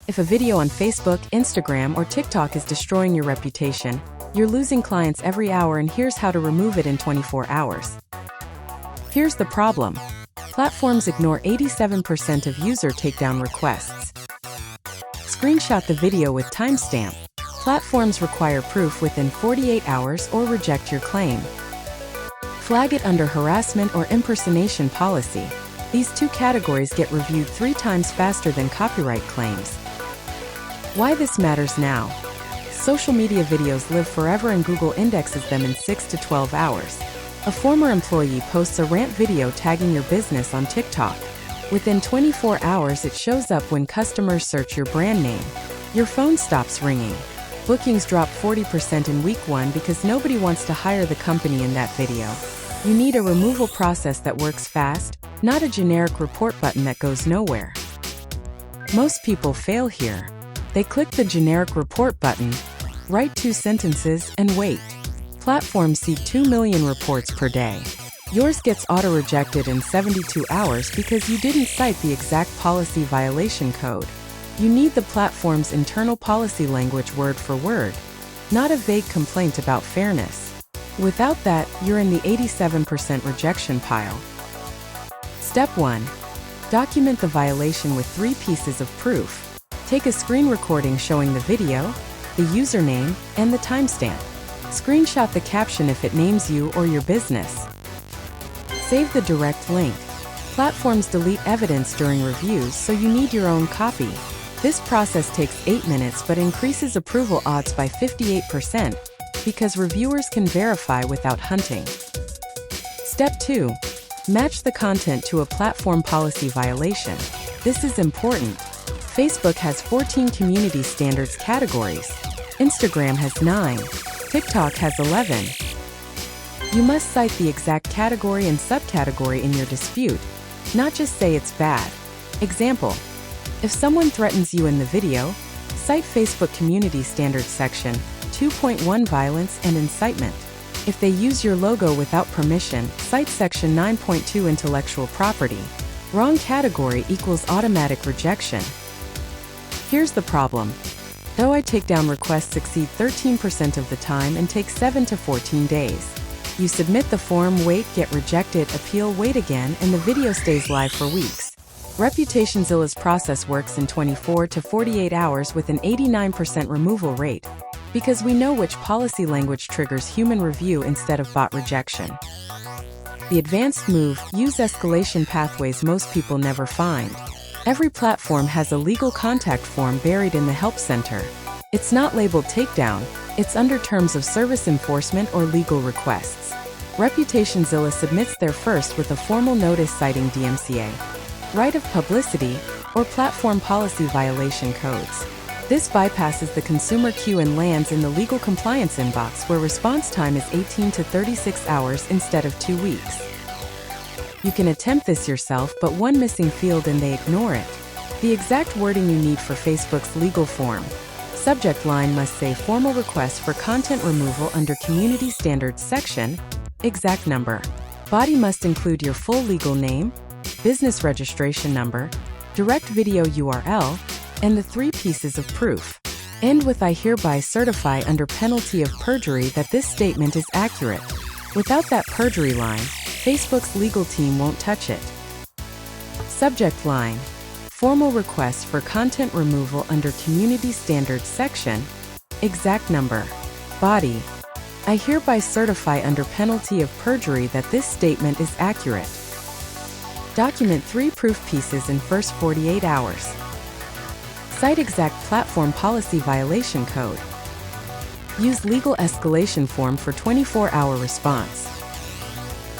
If a video on Facebook, Instagram, or TikTok is destroying your reputation, you're losing clients every hour, and here's how to remove it in 24 hours. Here's the problem. Platforms ignore 87% of user takedown requests. Screenshot the video with timestamp. Platforms require proof within 48 hours or reject your claim. Flag it under harassment or impersonation policy. These two categories get reviewed 3 times faster than copyright claims. Why this matters now. Social media videos live forever and Google indexes them in 6 to 12 hours. A former employee posts a rant video tagging your business on TikTok. Within 24 hours, it shows up when customers search your brand name. Your phone stops ringing. Bookings drop 40% in week 1 because nobody wants to hire the company in that video. You need a removal process that works fast, not a generic report button that goes nowhere. Most people fail here. They click the generic report button, write 2 sentences, and wait. Platforms see 2 million reports per day. Yours gets auto-rejected in 72 hours because you didn't cite the exact policy violation code. You need the platform's internal policy language word for word, not a vague complaint about fairness. Without that, you're in the 87% rejection pile. Step 1. Document the violation with 3 pieces of proof. Take a screen recording showing the video, the username, and the timestamp. Screenshot the caption if it names you or your business. Save the direct link. Platforms delete evidence during reviews, so you need your own copy. This process takes 8 minutes but increases approval odds by 58% because reviewers can verify without hunting. Step 2. Match the content to a platform policy violation. This is important. Facebook has 14 community standards categories. Instagram has 9. TikTok has 11. You must cite the exact category and subcategory in your dispute, not just say it's bad. Example: if someone threatens you in the video, cite Facebook Community Standards section 2.1 Violence and Incitement. If they use your logo without permission, cite section 9.2 Intellectual Property. Wrong category equals automatic rejection. Here's the problem. Though takedown requests succeed 13% of the time and take 7 to 14 days. You submit the form, wait, get rejected, appeal, wait again, and the video stays live for weeks. ReputationZilla's process works in 24 to 48 hours with an 89% removal rate, because we know which policy language triggers human review instead of bot rejection. The advanced move: use escalation pathways most people never find. Every platform has a legal contact form buried in the help center. It's not labeled takedown, it's under terms of service enforcement or legal requests. ReputationZilla submits their first with a formal notice citing DMCA, right of publicity, or platform policy violation codes. This bypasses the consumer queue and lands in the legal compliance inbox, where response time is 18 to 36 hours instead of 2 weeks. You can attempt this yourself, but one missing field and they ignore it. The exact wording you need for Facebook's legal form. Subject line must say formal request for content removal under Community Standards section, exact number. Body must include your full legal name, business registration number, direct video URL, and the 3 pieces of proof. End with "I hereby certify under penalty of perjury that this statement is accurate." Without that perjury line, Facebook's legal team won't touch it. Subject line: formal request for content removal under Community Standards section, exact number. Body: I hereby certify under penalty of perjury that this statement is accurate. Document 3 proof pieces in first 48 hours. Cite exact platform policy violation code. Use legal escalation form for 24-hour response.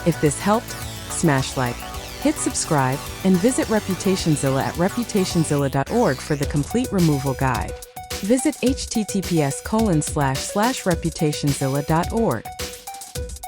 If this helped, smash like, hit subscribe, and visit ReputationZilla at ReputationZilla.org for the complete removal guide. Visit https://ReputationZilla.org.